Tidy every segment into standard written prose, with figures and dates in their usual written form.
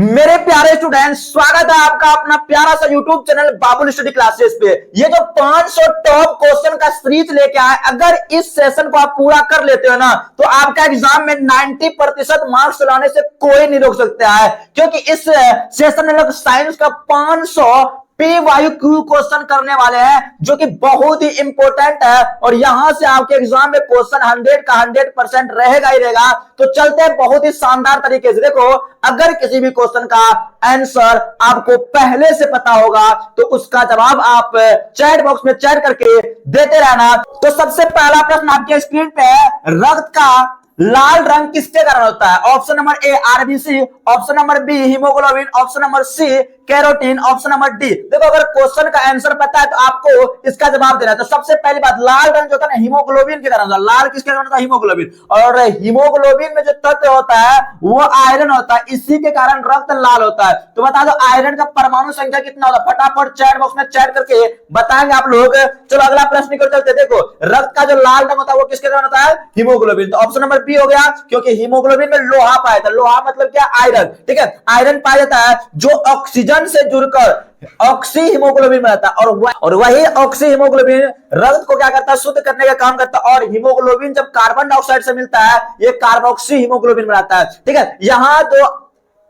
मेरे प्यारे स्टूडेंट, स्वागत है आपका अपना प्यारा सा यूट्यूब चैनल बाबुल स्टडी क्लासेस पे। ये जो 500 टॉप क्वेश्चन का सीरीज लेके आए, अगर इस सेशन को आप पूरा कर लेते हो ना तो आपका एग्जाम में 90% मार्क्स लाने से कोई नहीं रोक सकता है, क्योंकि इस सेशन में लोग साइंस का 500 PYQ क्वेश्चन करने वाले हैं जो कि बहुत ही इंपॉर्टेंट है और यहां से आपके एग्जाम में क्वेश्चन 100 का 100% रहेगा ही रहेगा। तो चलते हैं बहुत ही शानदार तरीके से। देखो, अगर किसी भी क्वेश्चन का आंसर आपको पहले से पता होगा तो उसका जवाब आप चैट बॉक्स में चैट करके देते रहना। तो सबसे पहला प्रश्न आपके स्क्रीन पे है, रक्त का लाल रंग किसके कारण होता है? Option number A RBC, option number B haemoglobin, option number C carotene, option number D. देखो, अगर क्वेश्चन का आंसर पता है तो आपको इसका जवाब देना है। तो सबसे पहली बात, लाल रंग जो होता है ना हीमोग्लोबिन के कारण होता है। लाल किसके कारण होता है? हीमोग्लोबिन। और हीमोग्लोबिन में जो तत्व होता है वो आयरन होता है, इसी के कारण रक्त लाल होता है। तो बता दो आयरन का परमाणु संख्या कितना होता है? फटाफट चैट बॉक्स में चैट करके बताएंगे आप लोग। चलो अगला प्रश्न कर चलते। देखो, रक्त का जो लाल रंग होता है वो किसके कारण होता है? हीमोग्लोबिन। तो ऑप्शन नंबर बी हो गया, क्योंकि हीमोग्लोबिन में लोहा पाया था। लोहा मतलब क्या? आयरन। ठीक है, आयरन पाया जाता है जो ऑक्सीजन से जुड़कर ऑक्सी हीमोग्लोबिन बनाता है और वही ऑक्सी हीमोग्लोबिन रक्त को क्या करता है? शुद्ध करने का काम करता है। और हीमोग्लोबिन जब कार्बन डाइऑक्साइड से मिलता है ये कार्बोक्सी हीमोग्लोबिन बनाता है। ठीक है,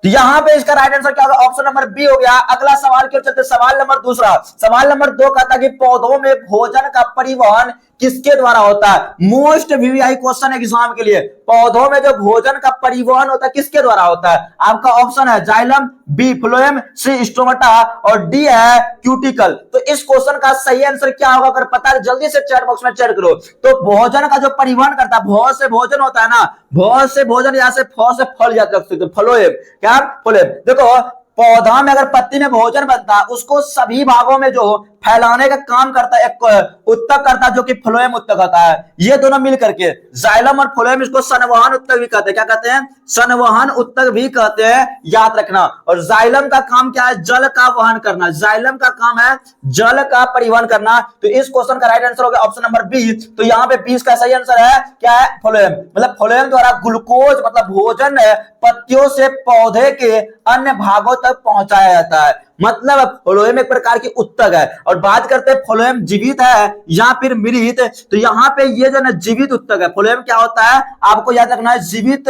यहां पे इसका राइट आंसर क्या होगा? ऑप्शन नंबर बी हो गया। अगला सवाल क्यों चलते? सवाल नंबर दूसरा। सवाल नंबर 2 कहता है कि पौधों में भोजन का परिवहन किसके द्वारा होता है? मोस्ट वीवीआई क्वेश्चन एग्जाम के लिए। पौधों में जो भोजन का परिवहन होता है किसके द्वारा होता है? आपका ऑप्शन है जाइलम, बी फ्लोएम, सी स्टोमेटा और डी है क्यूटिकल। तो इस क्वेश्चन का सही आंसर क्या होगा? अगर पता है जल्दी से चैट बॉक्स में चैट करो। तो भोजन का जो परिवहन करता है, भोज से भोजन होता है ना, भोज से भोजन, यहाँ से फ से फल जाते हैं, फ्लोएम। क्या? फ्लोएम। देखो, पौधा में अगर पत्ती में भोजन बनता है उसको सभी भागों में जो फैलाने का काम करता है एक उत्तक करता है जो कि फ्लोएम उत्तक होता है। ये दोनों मिल करके जाइलम और फ्लोएम, इसको संवहन उत्तक भी कहते हैं। क्या कहते हैं? संवहन उत्तक भी कहते हैं, याद रखना। और जाइलम का काम क्या है? जल का वहन करना। जाइलम का काम है जल का परिवहन करना। तो इस क्वेश्चन का राइट आंसर होगा ऑप्शन नंबर बी। तो यहाँ पे 20 का सही आंसर है क्या है? फ्लोएम। मतलब फ्लोएम द्वारा ग्लूकोज मतलब भोजन पत्तियों से पौधे के अन्य भागों तक पहुंचाया जाता है। मतलब फ्लोएम एक प्रकार की उत्तक है। और बात करते हैं फ्लोएम जीवित है या फिर मृत, तो यहाँ पे ये जो ना जीवित उत्तक है। फ्लोएम क्या होता है आपको याद रखना है? जीवित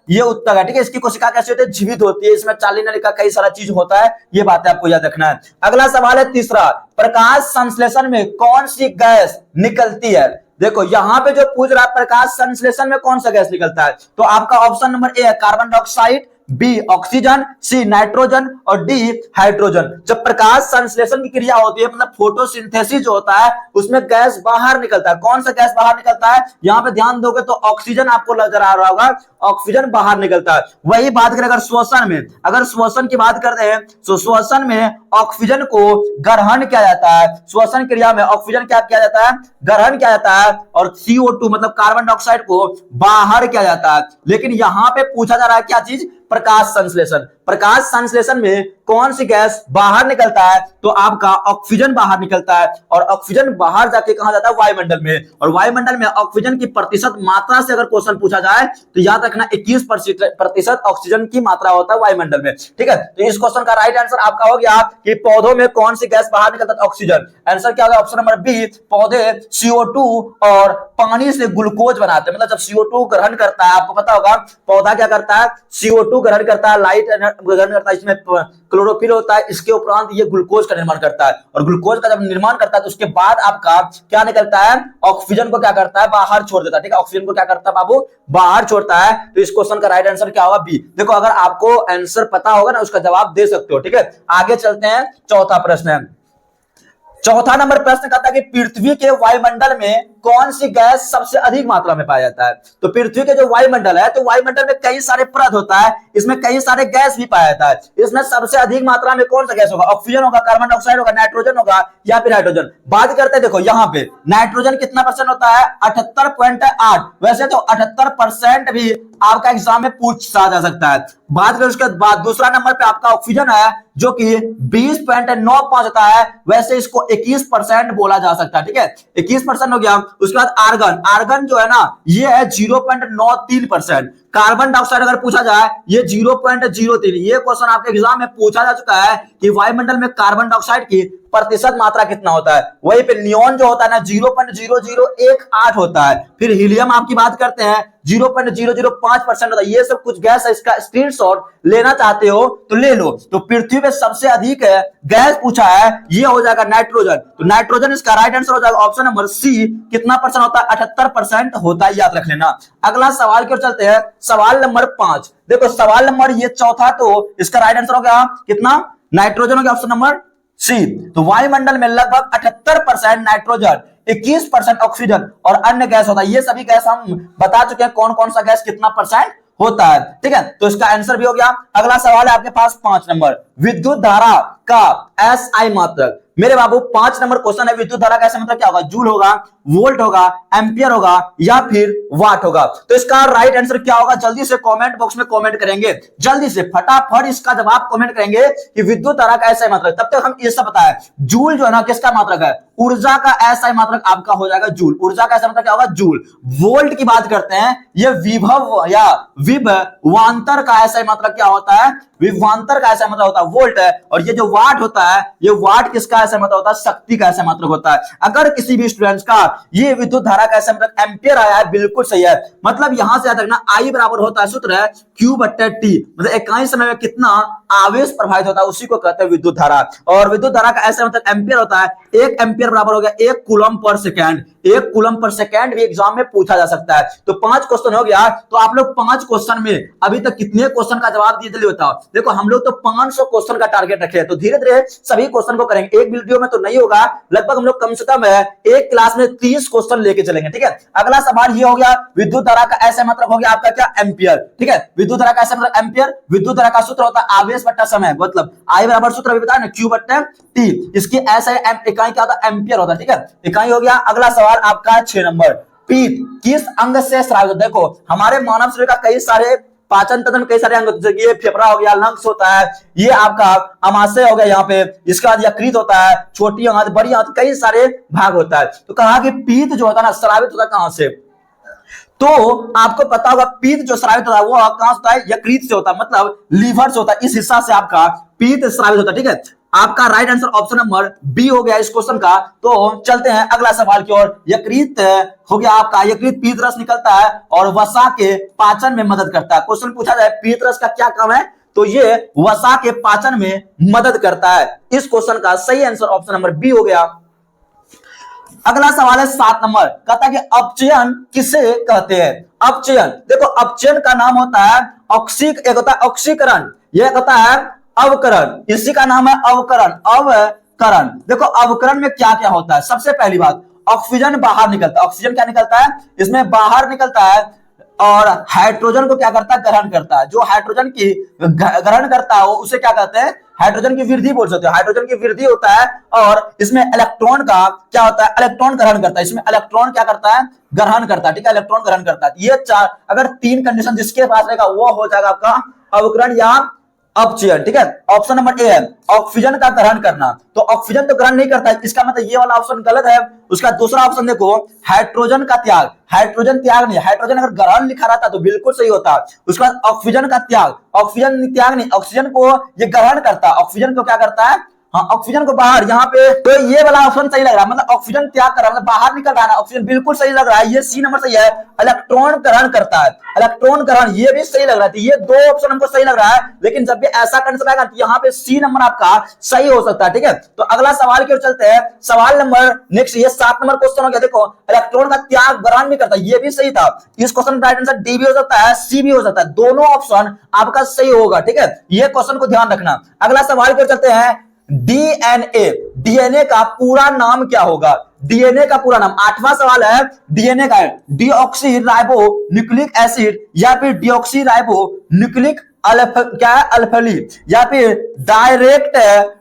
ये उत्तक है। ठीक है, इसकी कोशिका कैसे होती है? जीवित होती है। इसमें चालीन का कई सारा चीज होता है, ये बातें आपको याद रखना है। अगला सवाल है तीसरा, प्रकाश संश्लेषण में कौन सी गैस निकलती है? देखो, यहां पे जो पूछ रहा है प्रकाश संश्लेषण में कौन सा गैस निकलता है, तो आपका ऑप्शन नंबर ए है carbon dioxide, B oxygen, C nitrogen और डी हाइड्रोजन। जब प्रकाश संश्लेषण की क्रिया होती है मतलब फोटोसिंथेसिस जो होता है उसमें गैस बाहर निकलता है। कौन सा गैस बाहर निकलता है? यहाँ पे ध्यान दोगे तो ऑक्सीजन आपको नजर आ रहा होगा, ऑक्सीजन बाहर निकलता है। वही बात करें अगर श्वसन में, अगर श्वसन की बात करते हैं तो श्वसन में ऑक्सीजन को ग्रहण किया जाता है। श्वसन क्रिया में ऑक्सीजन क्या किया जाता है? ग्रहण किया जाता है। और CO2 मतलब कार्बन डाइऑक्साइड को बाहर किया जाता है। लेकिन यहां पे पूछा जा रहा है क्या चीज? प्रकाश संश्लेषण। प्रकाश संश्लेषण में कौन सी गैस बाहर निकलता है? तो आपका ऑक्सीजन बाहर निकलता है। और ऑक्सीजन बाहर जाके कहां जाता है? वायुमंडल में। और वायुमंडल में ऑक्सीजन की प्रतिशत मात्रा से अगर क्वेश्चन पूछा जाए तो याद रखना 21% ऑक्सीजन की मात्रा होता है वायुमंडल में। ठीक है, तो इस क्वेश्चन का राइट आंसर आपका हो गया कि पौधों में कौन सी गैस बाहर निकलता है? ऑक्सीजन। आंसर क्या होगा? Option number B. पौधे CO2 और पानी से ग्लूकोज बनाते हैं। मतलब जब CO2 ग्रहण करता है, आपको पता होगा पौधा क्या करता है? CO2 ग्रहण करता है, लाइट ग्रहण करता है, इसमें क्लोरोफिल होता है, इसके उपरांत ये ग्लूकोज का निर्माण करता है। और ग्लूकोज का जब निर्माण करता है तो उसके बाद आपका क्या निकलता है? ऑक्सीजन को क्या करता है? बाहर छोड़ देता है। ठीक है, ऑक्सीजन को क्या करता है बाबू? बाहर छोड़ता है। तो इस क्वेश्चन का राइट आंसर क्या होगा? बी। देखो, अगर आपको आंसर पता होगा ना उसका जवाब दे सकते हो। ठीक है, आगे चलते हैं। चौथा प्रश्न है। चौथा नंबर प्रश्न कहता है कि पृथ्वी के वायुमंडल में कौन सी गैस सबसे अधिक मात्रा में पाया जाता है? तो पृथ्वी के जो वायुमंडल है तो वायुमंडल में कई सारे परत होता है, इसमें कई सारे गैस भी पाया जाता है। इसमें सबसे अधिक मात्रा में कौन सा गैस होगा? ऑक्सीजन होगा, कार्बन डाइऑक्साइड होगा, नाइट्रोजन होगा या फिर हाइड्रोजन। बात करते हैं, देखो यहाँ पे नाइट्रोजन कितना परसेंट होता है? 78.8। वैसे तो 78% भी आपका एग्जाम में पूछा जा सकता है। बात करें उसके बाद दूसरा नंबर पे आपका ऑक्सीजन है जो कि 20.95 होता है। वैसे इसको 21% बोला जा सकता है। ठीक है, 21% हो गया। उसके बाद आर्गन, आर्गन जो है ना ये है 0.93%। कार्बन डाइऑक्साइड अगर पूछा जाए ये 0.03, ये क्वेश्चन आपके एग्जाम में पूछा जा चुका है कि वायुमंडल में कार्बन डाइऑक्साइड की प्रतिशत मात्रा कितना होता है। वहीं पे नियोन जो होता है ना 0.0018 होता है। फिर हीलियम आपकी बात करते हैं 0.005% होता है। ये सब कुछ गैस है, इसका स्क्रीनशॉट लेना चाहते हो तो ले लो। तो पृथ्वी पे सबसे अधिक गैस पूछा है, ये हो जाएगा नाइट्रोजन। तो नाइट्रोजन इसका राइट आंसर हो जाएगा ऑप्शन नंबर सी। कितना परसेंट होता है? 78% होता है, याद रख लेना। अगला सवाल की ओर चलते हैं, सवाल नंबर 5। देखो सवाल नंबर ये चौथा, तो इसका राइट आंसर हो गया कितना? नाइट्रोजन हो गया, ऑप्शन नंबर सी। तो वायुमंडल में लगभग 78% नाइट्रोजन, 21% ऑक्सीजन और अन्य गैस होता है। ये सभी गैस हम बता चुके हैं कौन कौन सा गैस कितना परसेंट होता है, ठीक है। तो इसका आंसर भी हो गया। अगला सवाल है आपके पास 5 नंबर, विद्युत धारा का एसआई मात्रक। मेरे बाबू 5 नंबर क्वेश्चन है, विद्युत धारा का एसआई मात्रक क्या होगा? जूल होगा, वोल्ट होगा, एम्पियर होगा या फिर वाट होगा? तो इसका राइट आंसर क्या होगा? जल्दी से कमेंट बॉक्स में कमेंट करेंगे, जल्दी से फटाफट इसका जवाब कमेंट करेंगे कि विद्युत धारा का एसआई मात्रक। तब तक हम ये सब बताएं, जूल जो है ना किसका मात्रक है? ऊर्जा का एसआई मात्रक आपका हो जाएगा जूल। ऊर्जा का एसआई मात्रक क्या होगा? जूल। वोल्ट की बात करते हैं, ये विभव या विभवांतर का एसआई मात्रक क्या होता है? विभवांतर का एसआई मात्रक होता है वोल्ट है। और ये जो वाट होता है, ये वाट किसका एसआई मात्रक होता है? शक्ति का एसआई मात्रक होता है। अगर किसी भी स्टूडेंट्स का ये विद्युत धारा का एसआई मात्रक एम्पियर आया है, बिल्कुल सही है। मतलब यहां से याद रखना, आई बराबर होता है, सूत्र है Q/T, मतलब इकाई समय में कितना आवेश प्रभावित होता है उसी को कहते हैं विद्युत धारा। और विद्युत धारा का एसआई मात्रक एम्पियर होता है। 1 एम्पियर बराबर हो गया 1 coulomb per second. 1 coulomb per second भी एग्जाम में पूछा जा सकता है। तो 5 क्वेश्चन हो गया। तो आप लोग 5 क्वेश्चन में अभी तक कितने क्वेश्चन का जवाब दिए, जल्दी बताओ। देखो हम लोग तो 500 क्वेश्चन का टारगेट रखे हैं, तो धीरे धीरे सभी क्वेश्चन को करेंगे। एक वीडियो में तो नहीं होगा, लगभग हम लोग कम से कम एक क्लास में 30 क्वेश्चन लेके चलेंगे, ठीक है। अगला सवाल ये हो गया, विद्युत धारा का एसआई मात्रक हो गया आपका क्या? एम्पियर, ठीक है। विद्युत धारा का एसआई मात्रक एम्पियर। विद्युत धारा का सूत्र होता है आवेश बट्टा समय, मतलब आई बराबर सूत्र अभी बताया ना Q/T। इसकी एसआई इकाई क्या होता है? एम्पियर होता है, ठीक है। इकाई हो गया। अगला सवाल आपका 6 नंबर, पीत किस अंग से स्रावित होता है? देखो हमारे मानव शरीर का कई सारे पाचन तंत्र में कई सारे अंग होते हैं। ये फेफड़ा हो गया, लंग्स होता है, ये आपका अमाशय हो गया यहाँ पे, इसके बाद यकृत होता है, छोटी आंत, बड़ी आंत, कई सारे भाग होता है। तो कहा कि पीत जो होता है ना स्रावित होता है कहां से? तो आपको पता होगा पीत जो स्रावित होता है वो कहां से होता है? यकृत से होता है, मतलब लीवर से होता है। इस हिस्सा से आपका पीत स्रावित होता है, ठीक है। आपका right answer option number B हो गया इस क्वेश्चन का। तो चलते हैं अगला सवाल की ओर। यकृत हो गया आपका, यकृत पीत रस निकलता है और वसा के पाचन में मदद करता है। क्वेश्चन पूछा जाए पीत रस का क्या काम है, तो ये वसा के पाचन में मदद करता है। इस क्वेश्चन का सही आंसर ऑप्शन नंबर बी हो गया। अगला सवाल है 7 नंबर, कहता है कि अपचयन किसे कहते हैं? अपचयन, देखो अपचयन का नाम होता है एक होता है ऑक्सीकरण, यह होता है अवकरण, इसी का नाम है अवकरण। अवकरण, देखो अवकरण में क्या क्या होता है? सबसे पहली बात, ऑक्सीजन बाहर निकलता है। ऑक्सीजन क्या निकलता है? इसमें बाहर निकलता है और हाइड्रोजन को क्या करता है? ग्रहण करता है। जो हाइड्रोजन की ग्रहण करता है उसे क्या कहते हैं? हाइड्रोजन की वृद्धि बोल सकते हो। हाइड्रोजन की वृद्धि होता है और इसमें इलेक्ट्रॉन का क्या होता है? इलेक्ट्रॉन ग्रहण करता है। इसमें इलेक्ट्रॉन क्या करता है? ग्रहण करता है, ठीक है। इलेक्ट्रॉन ग्रहण करता है। ये चार, अगर 3 कंडीशन जिसके पास रहेगा वो हो जाएगा आपका अवकरण या अपचयन, ठीक है। ऑप्शन नंबर ए है ऑक्सीजन का ग्रहण करना, तो ऑक्सीजन तो ग्रहण नहीं करता है, इसका मतलब ये वाला ऑप्शन गलत है। उसका दूसरा ऑप्शन देखो, हाइड्रोजन का त्याग, हाइड्रोजन त्याग नहीं, हाइड्रोजन अगर ग्रहण लिखा रहता तो बिल्कुल सही होता। उसके बाद ऑक्सीजन का त्याग, ऑक्सीजन त्याग नहीं, ऑक्सीजन को ये ग्रहण करता है। ऑक्सीजन को क्या करता है? हाँ, ऑक्सीजन को बाहर, यहाँ पे तो ये वाला ऑप्शन सही लग रहा है, मतलब ऑक्सीजन त्याग कर रहा है, मतलब बाहर निकल रहा है ना, ऑक्सीजन बिल्कुल सही लग रहा है। ये सी नंबर सही है, इलेक्ट्रॉन ग्रहण करता है, इलेक्ट्रॉन ग्रहण, ये भी सही लग रहा है। ये 2 ऑप्शन हमको सही लग रहा है, लेकिन जब भी ऐसा कंडीशन आएगा तो यहाँ पे सी नंबर आपका सही हो सकता है, ठीक है। तो अगला सवाल की ओर चलते हैं। सवाल नंबर नेक्स्ट, ये 7 नंबर क्वेश्चन हो गया। देखो इलेक्ट्रॉन का त्याग ग्रहण भी करता है, ये भी सही था। इस क्वेश्चन का राइट आंसर डी भी हो सकता है, सी भी हो सकता है, दोनों ऑप्शन आपका सही होगा, ठीक है। ये क्वेश्चन को ध्यान रखना। अगला सवाल की ओर चलते हैं। डीएनए, डीएनए का पूरा नाम क्या होगा? डीएनए का पूरा नाम, 8वां सवाल है। डीएनए का डीऑक्सी राइबो न्यूक्लिक एसिड या फिर डीऑक्सी राइबो न्यूक्लिक क्या है? अल्फली या फिर डायरेक्ट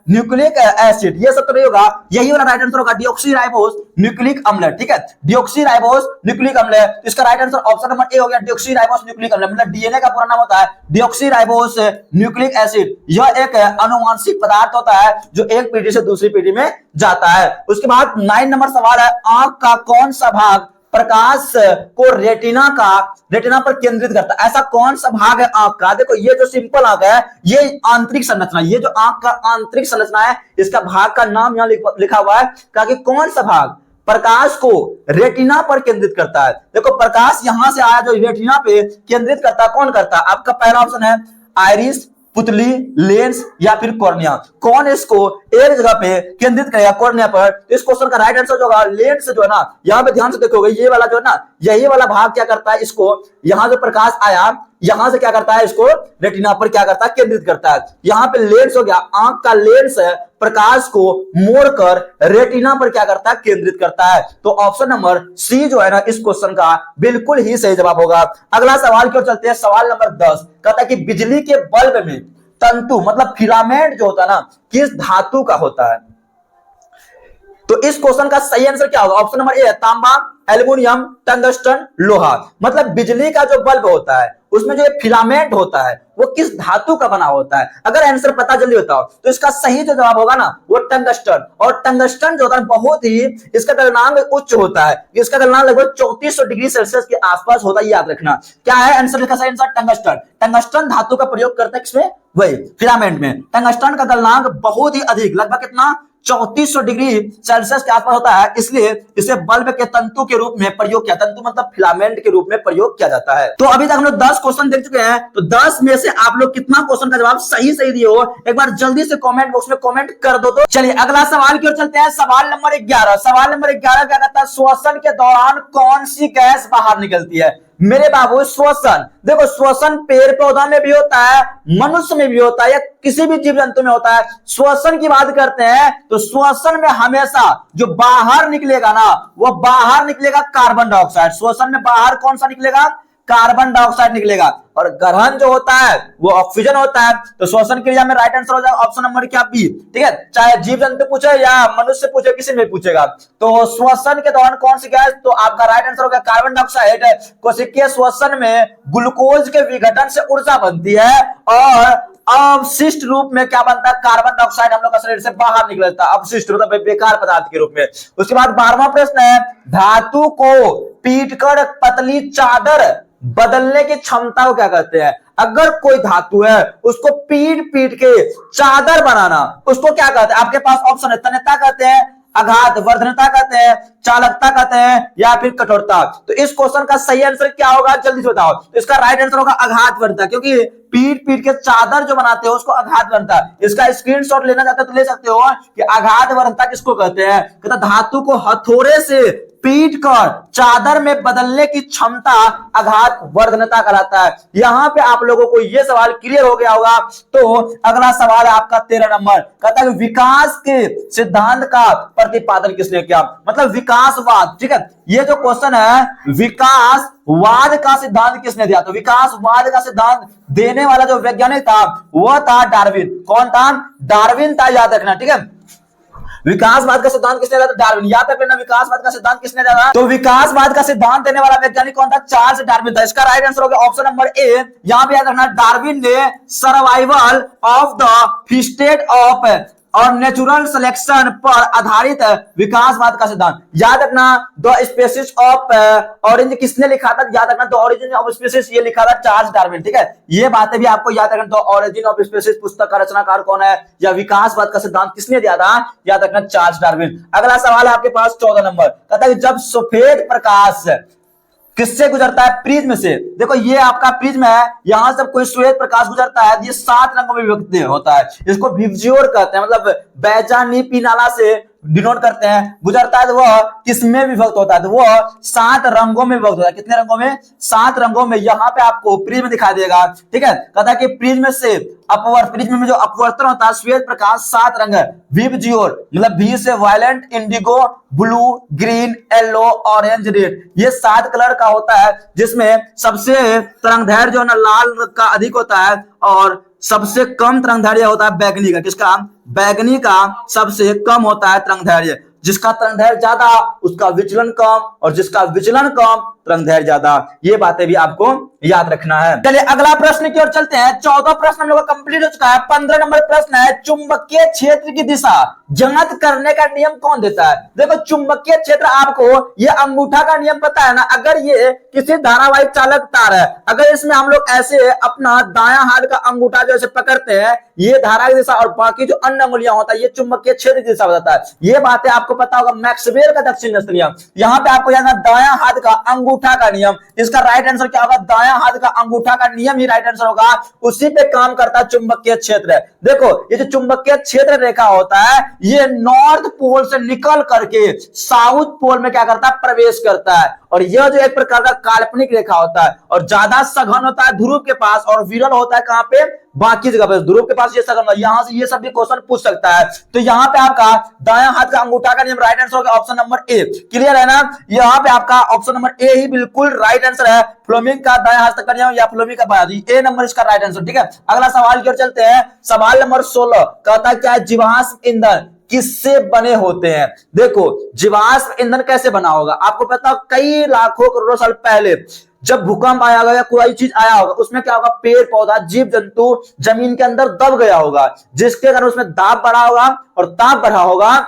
न्यूक्लिक एसिड, ये सब तो नहीं होगा। यही वाला राइट आंसर होगा डीऑक्सी राइबोस न्यूक्लिक अम्ल, ठीक है। डीऑक्सी राइबोस न्यूक्लिक अम्ल, इसका राइट आंसर ऑप्शन नंबर ए हो गया डीऑक्सी राइबोस न्यूक्लिक अम्ल। मतलब डीएनए का पूरा नाम होता है डीऑक्सी राइबोस न्यूक्लिक एसिड। यह एक अनुवांशिक पदार्थ होता है जो एक पीढ़ी से दूसरी पीढ़ी में जाता है। उसके बाद 9 नंबर सवाल है, आंख का कौन सा भाग प्रकाश को रेटिना पर केंद्रित करता है। ऐसा कौन सा भाग है आंख का? देखो ये जो सिंपल आंख है, ये आंतरिक संरचना, ये जो आंख का आंतरिक संरचना है, इसका भाग का नाम यहां लिखा हुआ है कि कौन सा भाग प्रकाश को रेटिना पर केंद्रित करता है। देखो प्रकाश यहां से आया जो रेटिना पे केंद्रित करता है, कौन करता है? आपका पहला ऑप्शन है आइरिस, पुतली, लेंस या फिर कॉर्निया। कौन इसको एक जगह पे केंद्रित करेगा? कॉर्निया पर। तो इस क्वेश्चन का राइट आंसर जो होगा लेंस जो है ना, यहां पे ध्यान से देखोगे ये वाला जो है ना, यही वाला भाग क्या करता है, इसको यहां जो प्रकाश आया यहां से क्या करता है, इसको रेटिना पर क्या करता है, केंद्रित करता है। यहां पे लेंस हो गया, आंख का लेंस है, प्रकाश को मोड़कर रेटिना पर क्या करता है, केंद्रित करता है। तो ऑप्शन नंबर सी जो है ना इस क्वेश्चन का बिल्कुल ही सही जवाब होगा। अगला सवाल की ओर चलते हैं। सवाल नंबर 10 कहता है कि बिजली के बल्ब में तंतु मतलब फिलामेंट जो होता है ना, किस धातु का होता है? तो इस क्वेश्चन का सही आंसर क्या होगा? ऑप्शन नंबर ए तांबा, एल्युमिनियम, टंगस्टन, लोहा। मतलब बिजली का जो बल्ब होता है उसमें जो फिलामेंट होता है वो किस धातु का बना होता है? अगर आंसर पता जल्दी बताओ तो इसका सही जो जवाब होगा ना वो टंगस्टन। और टंगस्टन जो होता है बहुत ही इसका गलनांक उच्च होता है, इसका गलनांक लगभग 3400 डिग्री सेल्सियस के आसपास होता है, याद रखना। क्या है आंसर? इसका सही आंसर टंगस्टन। टंगस्टन धातु का प्रयोग करता है किसमें? वही फिलामेंट में। टंगस्टन का गलनांक बहुत ही अधिक, लगभग कितना, 3400 डिग्री सेल्सियस के आसपास होता है, इसलिए इसे बल्ब के तंतु के रूप में प्रयोग किया, तंतु मतलब फिलामेंट के रूप में प्रयोग किया जाता है। तो अभी तक हम लोग 10 क्वेश्चन देख चुके हैं। तो 10 में से आप लोग कितना क्वेश्चन का जवाब सही दिए हो, एक बार जल्दी से कमेंट बॉक्स में कमेंट कर दो। तो चलिए अगला सवाल की ओर चलते हैं। सवाल नंबर 11। सवाल नंबर 11 क्या कहता है? श्वसन के दौरान कौन सी गैस बाहर निकलती है? मेरे बाबू श्वसन, देखो श्वसन पेड़ पौधा में भी होता है, मनुष्य में भी होता है, या किसी भी जीव जंतु में होता है। श्वसन की बात करते हैं तो श्वसन में हमेशा जो बाहर निकलेगा ना वो बाहर निकलेगा कार्बन डाइऑक्साइड। श्वसन में बाहर कौन सा निकलेगा? कार्बन डाइऑक्साइड निकलेगा। और ग्रहण जो होता है वो ऑक्सीजन होता है। तो श्वसन क्रिया में राइट आंसर हो जाएगा ऑप्शन नंबर क्या, बी। ठीक है, चाहे जीव जंतु पूछे या मनुष्य पूछे, किसी में पूछेगा। तो श्वसन के दौरान कौन सी गैस? तो आपका राइट आंसर हो गया कार्बन डाइऑक्साइड। कोशिकीय श्वसन में ग्लूकोज के विघटन से ऊर्जा बनती है और अवशिष्ट रूप में क्या बनता है? कार्बन डाइऑक्साइड हम लोग का शरीर से बाहर निकलता है, अवशिष्ट मतलब बेकार पदार्थ के रूप में। उसके बाद 12वां प्रश्न है, धातु को पीटकर पतली चादर बदलने की क्षमता को क्या कहते हैं? अगर कोई धातु है उसको पीट पीट के चादर बनाना, उसको क्या कहते हैं? आपके पास ऑप्शन है, तन्यता कहते हैं, आघात वर्धनता कहते हैं, चालकता कहते हैं, या फिर कठोरता। तो इस क्वेश्चन का सही आंसर क्या होगा, जल्दी से बताओ। तो इसका राइट आंसर होगा आघात वर्धनता, क्योंकि पीट पीट के चादर जो बनाते हो उसको आघात वर्धनता। इसका स्क्रीनशॉट लेना चाहते हो तो ले सकते हो कि आघात वर्धनता किसको कहते हैं? कहते धातु को हथौड़े से पीट कर चादर में बदलने की क्षमता आघात वर्धनता कहलाता है। यहां पे आप लोगों को यह सवाल क्लियर हो गया होगा। तो अगला सवाल है आपका 13 नंबर, कहता है विकास के सिद्धांत का प्रतिपादन किसने किया? मतलब विकासवाद। ठीक है, ये जो क्वेश्चन है विकासवाद का सिद्धांत किसने दिया? तो विकासवाद का सिद्धांत देने वाला जो वैज्ञानिक था वह था डार्विन। कौन था? डार्विन था, याद रखना। ठीक है, विकासवाद का सिद्धांत किसने दिया था? डार्विन। याद रख लेना विकासवाद का सिद्धांत किसने दिया था? तो विकासवाद का सिद्धांत देने वाला वैज्ञानिक कौन था? चार्ल्स डार्विन था। इसका राइट आंसर हो गया ऑप्शन नंबर ए। यहां पे याद रखना डार्विन ने survival of the fittest of और नेचुरल सिलेक्शन पर आधारित विकासवाद का सिद्धांत। याद रखना द स्पीशीज ऑफ ऑरेंज किसने लिखा था? याद रखना द ओरिजिन ऑफ स्पीशीज ये लिखा था चार्ल्स डार्विन। ठीक है, ये बातें भी आपको याद रखना। द ओरिजिन ऑफ स्पीशीज पुस्तक का रचनाकार कौन है या विकासवाद का सिद्धांत किसने दिया था? याद रखना चार्ल्स डार्विन। अगला सवाल है आपके पास 14 नंबर, कहता है जब सफेद प्रकाश किससे गुजरता है? प्रिज्म से। देखो ये आपका प्रिज्म है, यहां से कोई श्वेत प्रकाश गुजरता है, ये 7 रंगों में विभक्त होता है। इसको विबज्योर कहते हैं, मतलब बैजानी पिनाला से डिनोट करते हैं। गुजरता है तो वह किसमें विभक्त होता है? तो वह 7 रंगों में विभक्त होता है। कितने रंगों में? 7 रंगों में। यहाँ पे आपको प्रिज्म दिखाई देगा। ठीक है, कहता है कि प्रिज्म से प्रिज्म में जो अपवर्तन होता है श्वेत प्रकाश 7 रंग है। विबज्योर मतलब भी से violent, Indigo, blue, green, yellow, orange, red, ये 7 कलर का होता है, जिसमें सबसे तरंगदैर्घ्य जो ना लाल का अधिक होता है और सबसे कम तरंगदैर्घ्य होता है बैगनी का। किसका? बैगनी का सबसे कम होता है तरंगदैर्घ्य। जिसका तरंगदैर्घ्य ज्यादा उसका विचलन कम और जिसका विचलन कम तुरंत धैर्य ज्यादा। ये बातें भी आपको याद रखना है। चलिए अगला प्रश्न की ओर चलते हैं। 14 प्रश्न हम लोग का कंप्लीट हो चुका है। 15 नंबर प्रश्न है, चुंबकीय क्षेत्र की दिशा ज्ञात करने का नियम कौन देता है? देखो चुंबकीय क्षेत्र, आपको ये अंगूठा का नियम पता है ना। अगर ये किसी धारावाहिक चालक तार है, अगर इसमें हम लोग ऐसे अपना दायां हाथ का अंगूठा जैसे पकड़ते हैं, ये धारा की दिशा, और बाकी जो अन्य अंगुलियां होता है ये चुंबकीय क्षेत्र की दिशा बताता है। ये बातें आपको पता होगा। मैक्सवेल का दक्षिण नियम, यहाँ पे आपको याद है दायां हाथ का अंगूठा का नियम। इसका राइट आंसर क्या होगा? दायां हाथ का अंगूठा का नियम ही राइट आंसर होगा। उसी पे काम करता है चुंबकीय क्षेत्र। देखो ये जो चुंबकीय क्षेत्र रेखा होता है, ये नॉर्थ पोल से निकल करके साउथ पोल में क्या करता है? प्रवेश करता है। और यह जो एक प्रकार का काल्पनिक रेखा होता है, और ज्यादा सघन होता है ध्रुव के पास, और विरल होता है कहां पे? बाकी जगह पे। ध्रुव के पास ये सघन, यहां से ये सब भी क्वेश्चन पूछ सकता है। तो यहाँ पे आपका दायां हाथ का अंगूठा का नियम राइट आंसर होगा ऑप्शन नंबर ए। क्लियर है ना? यहाँ पे आपका ऑप्शन नंबर ए ही बिल्कुल राइट आंसर है। फ्लेमिंग का दायां हाथ का नियम या फ्लेमिंग का बायां, ए नंबर इसका राइट आंसर। ठीक है, अगला सवाल की ओर चलते हैं। सवाल नंबर 16 कहता क्या है? जीवाश्म ईंधन किससे बने होते हैं? देखो जीवाश्म ईंधन कैसे बना होगा? आपको पता हो कई लाखों करोड़ों साल पहले जब भूकंप आया होगा या कोई चीज आया होगा, उसमें क्या होगा? पेड़ पौधा जीव जंतु जमीन के अंदर दब गया होगा, जिसके कारण उसमें दाब बढ़ा होगा, और दाब बढ़ा होगा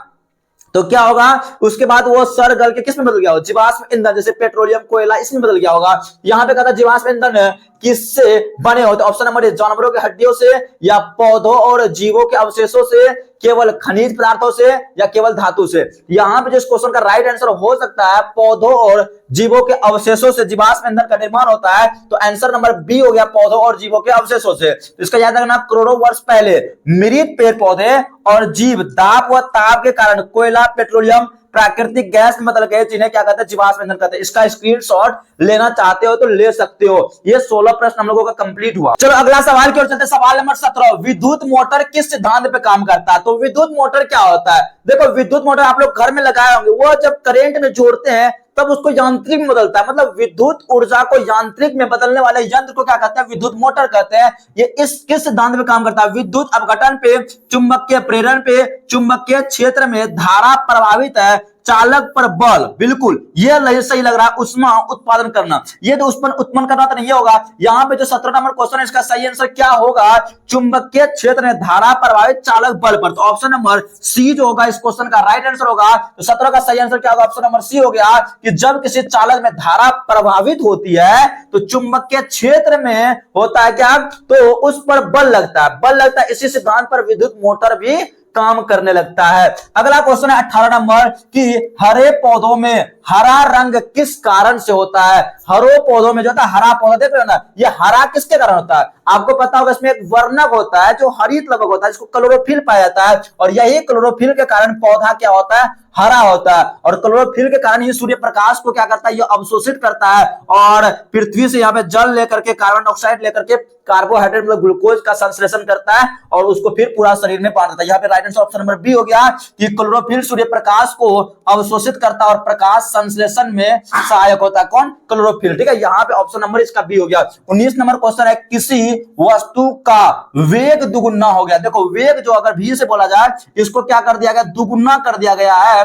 तो क्या होगा? उसके बाद वो सड़ गल के किस में बदल गया होगा? जीवाश्म ईंधन, जैसे पेट्रोलियम कोयला, इसमें बदल गया होगा। यहाँ पे कहता है जीवाश्म ईंधन किससे बने होते? ऑप्शन नंबर ए, जानवरों के हड्डियों से, या पौधों और जीवों के अवशेषों से, केवल खनिज पदार्थों से, या केवल धातु से। यहाँ पे जिस क्वेश्चन का राइट आंसर हो सकता है पौधों और जीवों के अवशेषों से जीवाश्म ईंधन का निर्माण होता है, तो आंसर नंबर बी हो गया, पौधों और जीवों के अवशेषों से। इसका याद रखना, करोड़ों वर्ष पहले मृत पेड़ पौधे और जीव दाब व ताप के कारण कोयला, पेट्रोलियम, प्राकृतिक गैस में बदल गए, जिन्हें क्या कहते हैं? जीवाश्म ईंधन कहते हैं। इसका स्क्रीनशॉट लेना चाहते हो तो ले सकते हो। ये 16 प्रश्न हम लोगों का कंप्लीट हुआ। चलो अगला सवाल की ओर चलते हैं। सवाल नंबर 17, विद्युत मोटर किस सिद्धांत पे काम करता है? तो विद्युत मोटर क्या होता है? देखो विद्युत मोटर आप लोग घर में लगाए होंगे, वो जब करंट में जोड़ते हैं तब उसको यांत्रिक में बदलता है। मतलब विद्युत ऊर्जा को यांत्रिक में बदलने वाले यंत्र को क्या कहते हैं? विद्युत मोटर कहते हैं। ये इस किस सिद्धांत पे काम करता है? विद्युत अपघटन पे, चुंबकीय प्रेरण पे, चुंबकीय क्षेत्र में धारा प्रभावित है, चालक पर बल। बिल्कुल ये सही लग रहा है। उष्मा उत्पादन करना, ये तो उत्पन्न करना तो नहीं होगा। यहाँ पे जो 17 नंबर क्वेश्चन है, इसका सही आंसर क्या होगा? चुंबकीय क्षेत्र में धारा प्रभावित चालक बल पर। तो ऑप्शन नंबर सी जो होगा इस क्वेश्चन का राइट आंसर होगा। तो 17 का सही आंसर क्या होगा? ऑप्शन नंबर सी हो गया कि जब किसी चालक में धारा प्रभावित होती है तो चुंबकीय क्षेत्र में होता है क्या? तो उस पर बल लगता है, बल लगता है। इसी सिद्धांत पर विद्युत मोटर भी काम करने लगता है। अगला क्वेश्चन है 18 नंबर कि हरे पौधों में हरा रंग किस कारण से होता है? हरे पौधों में जो होता है हरा पौधा, देख रहे हो ना, ये हरा किसके कारण होता है? आपको पता होगा इसमें एक वर्णक होता है जो हरित लवक होता है, जिसको क्लोरोफिल पाया जाता है, और यही क्लोरोफिल के कारण पौधा क्या होता है? हरा होता है। और क्लोरोफिल के कारण ये सूर्य प्रकाश को क्या करता है? ये अवशोषित करता है, और पृथ्वी से यहाँ पे जल लेकर के, कार्बन डाइऑक्साइड लेकर के कार्बोहाइड्रेट मतलब ग्लूकोज का संश्लेषण करता है, और उसको फिर पूरा शरीर में बांट देता है। यहाँ पे right answer option number B हो गया कि क्लोरोफिल सूर्य प्रकाश को अवशोषित करता है और प्रकाश संश्लेषण में सहायक होता है। कौन? क्लोरोफिल। ठीक है, यहाँ पे ऑप्शन नंबर इसका बी हो गया। 19 नंबर क्वेश्चन है, किसी वस्तु का वेग दुगुना हो गया। देखो वेग जो अगर भी से बोला जाए, इसको क्या कर दिया गया? दुगुना कर दिया गया है।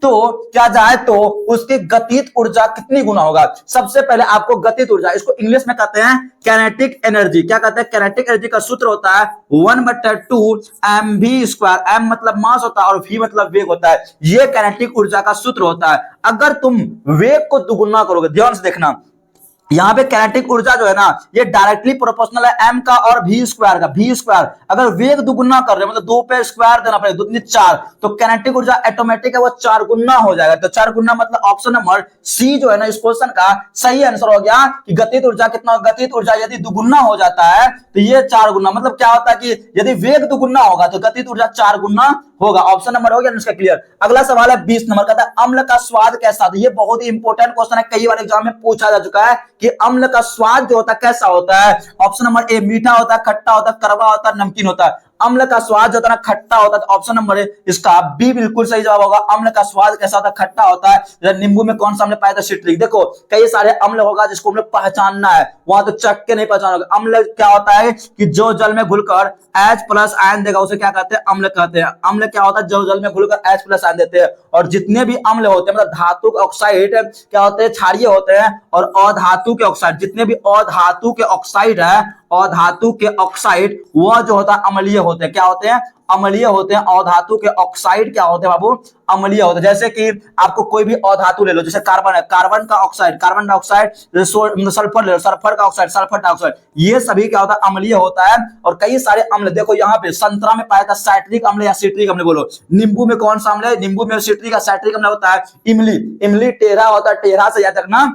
तो क्या जाए तो उसकी गतिज ऊर्जा कितनी गुना होगा? सबसे पहले आपको गतिज ऊर्जा, इसको इंग्लिश में कहते हैं काइनेटिक एनर्जी। क्या कहते हैं? काइनेटिक एनर्जी का सूत्र होता है 1/2 mv²। m मतलब मास होता है और v मतलब वेग होता है। ये काइनेटिक ऊर्जा का सूत्र होता है। अगर तुम वेग को दुगुना करोगे, ध्यान से देखना, यहाँ पे काइनेटिक ऊर्जा जो है ना, ये डायरेक्टली प्रोपोर्शनल है m का और v² का। v², अगर वेग दुगुना कर रहे हो मतलब 2 पे स्क्वायर देना पड़ेगा, 2 × 4, तो काइनेटिक ऊर्जा ऑटोमेटिक है वो 4 गुना हो जाएगा। तो 4 गुना मतलब ऑप्शन नंबर सी जो है ना इस क्वेश्चन का सही आंसर हो गया कि गतिज ऊर्जा कितना? गतिज ऊर्जा यदि दुगुना हो जाता है तो ये 4 गुना। मतलब क्या होता है कि यदि वेग दुगुना होगा तो गतिज ऊर्जा 4 गुना होगा। ऑप्शन नंबर हो गया इसका क्लियर। अगला सवाल है 20 नंबर का, अम्ल का स्वाद कैसा? ये बहुत ही इंपॉर्टेंट क्वेश्चन है, कई बार एग्जाम में पूछा जा चुका है कि अम्ल का स्वाद जो होता है कैसा होता है? ऑप्शन नंबर ए मीठा होता है, खट्टा होता है, कड़वा होता है, नमकीन होता है। अम्ल का स्वाद जो होता है ना खट्टा होता है। तो ऑप्शन नंबर इसका बी बिल्कुल सही जवाब होगा। अम्ल का स्वाद कैसा होता है? खट्टा होता है। नींबू में कौन सा अम्ल पाया था? सिट्रिक। देखो कई सारे अम्ल होगा जिसको हमें पहचानना है, वहां तो चख के नहीं पहचानोगे। अम्ल क्या होता है कि जो जल में घुलकर H+ आयन देगा उसे क्या कहते हैं? अम्ल कहते हैं। अम्ल क्या होता है? जो जल में घुलकर H+ आयन देते हैं। और जितने भी अम्ल होते हैं मतलब धातु के ऑक्साइड क्या होते हैं? क्षारीय होते हैं। और अधातु के ऑक्साइड, जितने भी अधातु के ऑक्साइड है, अधातु के ऑक्साइड वह जो होता है अम्लीय होते हैं। क्या होते हैं? अम्लीय होते हैं। अधातु के ऑक्साइड क्या होते हैं बाबू? अम्लीय होते हैं। जैसे कि आपको कोई भी अधातु ले लो, जैसे कार्बन है, कार्बन का ऑक्साइड, कार्बन डाइऑक्साइड, सल्फर ले लो, सल्फर का ऑक्साइड, सल्फर डाइऑक्साइड, ये सभी क्या होता है? अम्लीय होता है। और कई सारे अम्ल देखो यहाँ पे संतरा में पाया था साइट्रिक अम्ल या सिट्रिक अम्ल, बोलो। नींबू में कौन सा अम्ल है? नींबू में सिट्रिक या साइट्रिक अम्ल होता है। इमली, इमली टेढ़ा होता है, टेढ़ा से याद रखना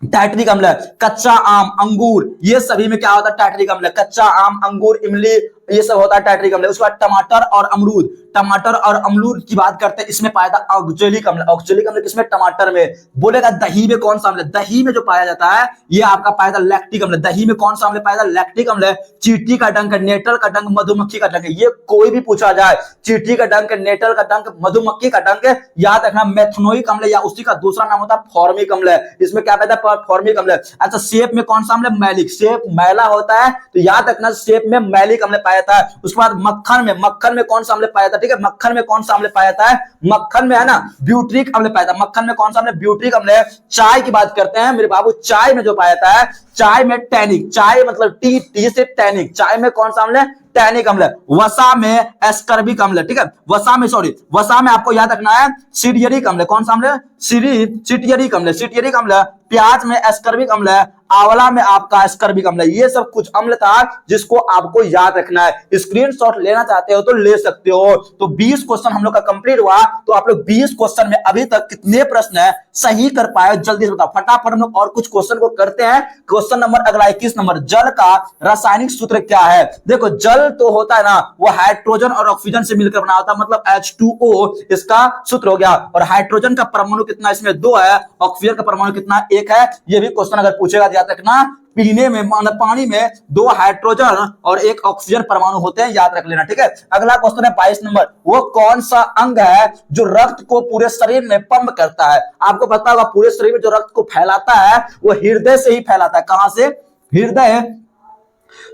टाइट्रिक अम्ल है। कच्चा आम, अंगूर, ये सभी में क्या होता है? टाइट्रिक अम्ल। कच्चा आम, अंगूर, इमली, ये सब होता है टाइट्रिक अम्ल। उसके बाद टमाटर और अमरूद, टमाटर और अमरूद की बात करते हैं, इसमें पाया था ऑक्जेलिक अम्ल। ऑक्जेलिक अम्ल किसमें? टमाटर में। बोलेगा दही में कौन सा अम्ल? दही में जो पाया जाता है ये आपका पाया था लैक्टिक अम्ल। दही में कौन सा अम्ल पाया था? लैक्टिक अम्ल। चींटी का डंक, नेटल का डंक, मधुमक्खी का डंक, ये कोई भी पूछा जाए, चींटी का डंक, नेटल का डंक, मधुमक्खी का डंक, याद रखना मेथनोइक अम्ल या उसी का दूसरा नाम होता है फॉर्मिक अम्ल। इसमें क्या पाया था? फॉर्मिक अम्ल। अच्छा, सेब में कौन सा अम्ल? मैलिक। सेब मैला होता है तो याद रखना सेब में मैलिक अम्ल पाया था। उसके बाद मक्खन में, मक्खन में कौन सा अम्ल पाया था? ठीक है, मक्खन में कौन सा अम्ल पाया जाता है? मक्खन में है ना ब्यूट्रिक अम्ल पाया था। मक्खन में कौन सा अम्ल? ब्यूट्रिक अम्ल है। चाय की बात करते हैं मेरे बाबू, चाय में जो पाया जाता है, चाय में टैनिक, चाय मतलब टी से टैनिक, चाय में कौन सा अम्ल है? टैनिक अम्ल। वसा में एस्कर्बिक अम्ल। ठीक है, वसा में वसा में आपको याद रखना है सीरियरिक अम्ल। कौन सा अम्ल? सिटियरिक अम्ल। सिटियरिक अम्ल। प्याज में एस्कर्बिक अम्ल है। आंवला में आपका एस्कर्बिक अम्ल है। ये सब कुछ अम्ल था जिसको आपको याद रखना है। स्क्रीनशॉट लेना चाहते हो तो ले सकते हो। तो 20 क्वेश्चन हम लोग का कंप्लीट हुआ। तो आप लोग 20 क्वेश्चन में अभी तक कितने प्रश्न है सही कर पाए जल्दी से बताओ। फटाफट हम लोग और कुछ क्वेश्चन को करते हैं। क्वेश्चन नंबर अगला 21 नंबर, जल का रासायनिक सूत्र क्या है? देखो जल तो होता है ना वो हाइड्रोजन और ऑक्सीजन से मिलकर बना होता है, मतलब H2O इसका सूत्र हो गया। और हाइड्रोजन का परमाणु कितना? इसमें 2 है। ऑक्सीजन का परमाणु कितना? 1 है। ये भी क्वेश्चन अगर पूछेगा याद रखना, पीने में पानी में 2 हाइड्रोजन और 1 ऑक्सीजन परमाणु होते हैं, याद रख लेना। ठीक है, अगला क्वेश्चन है 22 नंबर, वो कौन सा अंग है जो रक्त को पूरे शरीर में पंप करता है? आपको पता होगा पूरे शरीर में जो रक्त को फैलाता है वो हृदय से ही फैलाता है। कहां से? हृदय।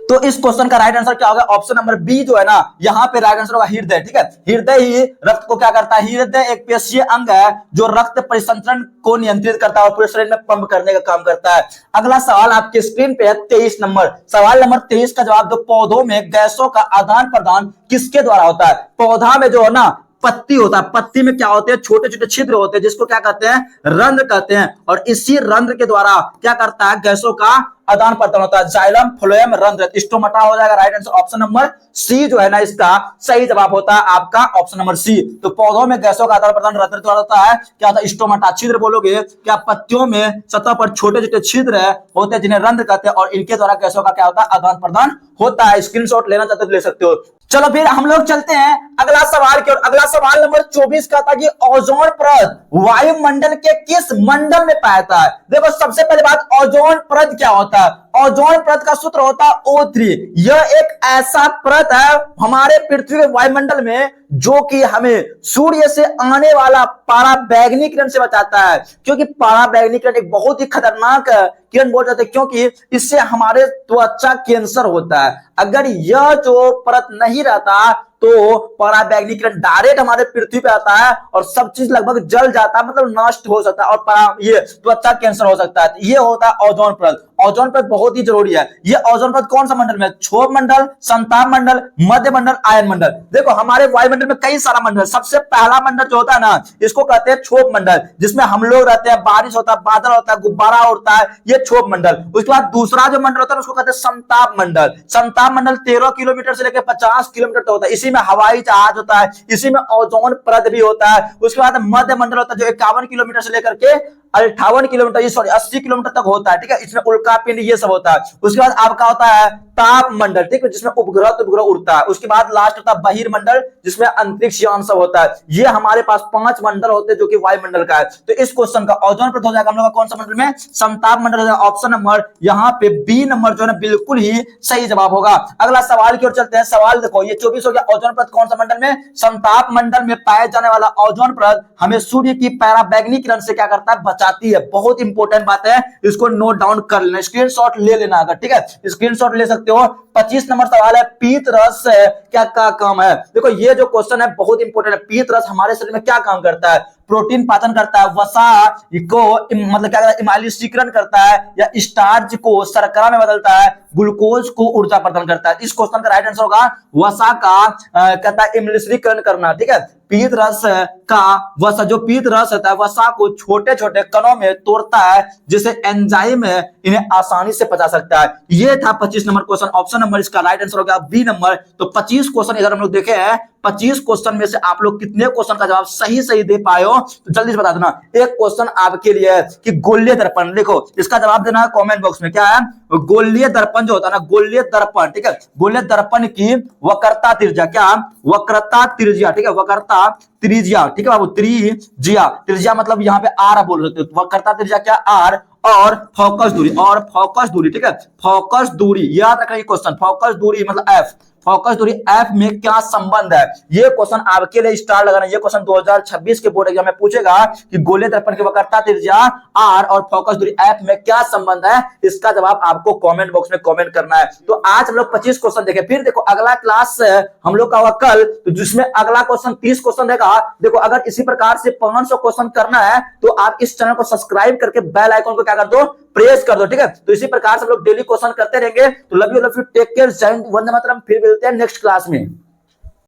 तो इस क्वेश्चन का राइट आंसर क्या होगा? ऑप्शन नंबर बी जो है ना, यहां पे राइट आंसर होगा हृदय। ठीक है, हृदय ही रक्त को क्या करता है? हृदय एक पेशीय अंग है जो रक्त परिसंचरण को नियंत्रित करता है और पूरे शरीर में पंप करने का काम करता है। अगला सवाल आपके स्क्रीन पे है 23 नंबर। सवाल नंबर 23 का जवाब दो, पौधों में गैसों का आदान प्रदान किसके द्वारा होता है? पौधा में जो है ना पत्ती होता है, पत्ती में क्या होते हैं? छोटे छोटे छिद्र होते हैं जिसको क्या कहते हैं? रंध्र कहते हैं। और इसी रंध्र के द्वारा क्या करता है? गैसों का आदान प्रदान होता है। जाइलम, फ्लोएम, रंध्र, स्टोमाटा हो जाएगा right answer. Option number C जो है ना इसका सही जवाब होता है आपका ऑप्शन नंबर सी। तो पौधों में गैसों का आदान प्रदान रंध्र द्वारा होता है। क्या होता है? स्टोमाटा। छिद्र बोलोगे क्या? पत्तियों में सतह पर छोटे छोटे छिद्र होते हैं जिन्हें रंध्र कहते हैं और इनके द्वारा गैसों का क्या होता है? आदान प्रदान होता है। स्क्रीनशॉट लेना चाहते हो तो ले सकते हो। चलो फिर हम लोग चलते हैं अगला सवाल की ओर। अगला सवाल नंबर 24 का था कि ओजोन परत वायुमंडल के किस मंडल में पाया जाता है? देखो सबसे पहले बात, ओजोन परत क्या होता है? ओजोन परत का सूत्र होता है O3। यह एक ऐसा परत है हमारे पृथ्वी के वायुमंडल में जो कि हमें सूर्य से आने वाला पराबैंगनी किरण से बचाता है। क्योंकि पराबैंगनी किरण एक बहुत ही खतरनाक किरण बोल जाते हैं क्योंकि इससे हमारे त्वचा कैंसर होता है। अगर यह जो परत नहीं रहता तो पराबैंगनी किरण डायरेक्ट हमारे पृथ्वी पे आता है और सब चीज लगभग जल जाता है, मतलब नष्ट हो सकता है और ये त्वचा कैंसर हो सकता है। ये होता है ओजोन परत। ओजोन परत बहुत ही जरूरी है। ये ओजोन परत कौन सा मंडल में? क्षोभ मंडल, संताप मंडल, मध्य मंडल, आयन मंडल। देखो हमारे वायुमंडल में कई सारा मंडल। सबसे पहला मंडल जो होता है ना इसको कहते हैं क्षोभ मंडल, जिसमें हम लोग रहते हैं, बारिश होता है, बादल होता है, गुब्बारा उड़ता है, ये क्षोभ मंडल। उसके बाद दूसरा जो मंडल होता है उसको कहते हैं संताप मंडल। संताप मंडल 13 किलोमीटर से लेकर 50 किलोमीटर तक होता है। इसी में हवाई जहाज होता है, इसी में ओजोन परत भी होता है। उसके बाद मध्य मंडल होता है जो 51 किलोमीटर से लेकर के 58 किलोमीटर 80 किलोमीटर तक होता है। ठीक है, इसमें उल्का पिंड ये सब होता है। उसके बाद आपका होता है ताप मंडल, ठीक है, जिसमें उपग्रह तो उपग्रह उड़ता है। उसके बाद लास्ट होता है बहिर्मंडल, जिसमें अंतरिक्ष यान सब होता है। ये हमारे पास 5 मंडल होते हैं जो कि वायुमंडल का है। तो इस क्वेश्चन का ओजोन परत हो जाएगा हम लोग का कौन सा मंडल में, समताप मंडल हो जाएगा। ऑप्शन नंबर यहाँ पे बी नंबर जो है बिल्कुल ही सही जवाब होगा। अगला सवाल की ओर चलते हैं। सवाल देखो, ये 24 हो गया। ओजोन परत कौन सा मंडल में, समताप मंडल में पाए जाने वाला ओजोन परत हमें सूर्य की पराबैंगनी किरण से क्या करता है, बचाती है। बहुत इंपॉर्टेंट बात है, इसको नोट डाउन कर लेना, स्क्रीनशॉट ले लेना अगर, ठीक है, स्क्रीनशॉट ले सकते हो। 25 नंबर सवाल है, पीत रस क्या का काम है। देखो ये जो क्वेश्चन है बहुत इंपॉर्टेंट है। पीत रस हमारे शरीर में क्या काम करता है, प्रोटीन पाचन करता है, वसा को मतलब क्या करता है, इमाइलिशीकरण करता है, या स्टार्च को शर्करा में बदलता है, ग्लूकोज को ऊर्जा प्रदान करता है। इस क्वेश्चन का राइट आंसर होगा वसा का कहता है इमाइलिशीकरण करना, ठीक है। पीत रस का वसा, जो पीत रस होता है वसा को छोटे छोटे कणों में तोड़ता है, जिसे एंजाइम इन्हें आसानी से पचा सकता है। ये था 25 नंबर क्वेश्चन। ऑप्शन नंबर इसका राइट आंसर हो गया बी नंबर। तो 25 क्वेश्चन इधर हम लोग देखे हैं। 25 क्वेश्चन में से आप लोग कितने क्वेश्चन का जवाब सही सही दे पाए हो, तो जल्दी से बता देना। एक क्वेश्चन आपके लिए है कि गोलीय दर्पण, देखो इसका जवाब देना है कमेंट बॉक्स में। क्या है, गोलीय दर्पण जो होता है ना, गोलीय दर्पण, ठीक है, गोलीय दर्पण की वक्रता त्रिज्या, क्या वक्रता त्रिज्या, ठीक है, वक्रता त्रिज्या, ठीक है बाबू, त्रिज्या, त्रिज्या मतलब यहाँ पे आर बोल रहे थे, वक्रता त्रिज्या क्या आर, और फोकस दूरी, और फोकस दूरी, ठीक है, फोकस दूरी याद रखना। ये क्वेश्चन फोकस दूरी मतलब एफ, फोकस दूरी एफ में क्या संबंध है, ये क्वेश्चन आपके लिए स्टार लगाना। ये क्वेश्चन 2026 के बोर्ड एग्जाम में पूछेगा कि गोलीय दर्पण की वक्रता त्रिज्या आर और फोकस दूरी एफ में क्या संबंध है। इसका जवाब आपको कमेंट बॉक्स में कमेंट करना है। तो आज हम लोग 25 क्वेश्चन देखे। फिर देखो अगला क्लास हम लोग का होगा कल, तो जिसमें अगला क्वेश्चन 30 क्वेश्चन देगा। देखो अगर इसी प्रकार से 500 क्वेश्चन करना है तो आप इस चैनल को सब्सक्राइब करके बेल आइकन को क्या कर दो, प्रेस कर दो, ठीक है। तो इसी प्रकार से हम लोग डेली क्वेश्चन करते रहेंगे। तो लव यू टेक केयर, जय हिंद, वंदे मातरम। फिर मिलते हैं नेक्स्ट क्लास में।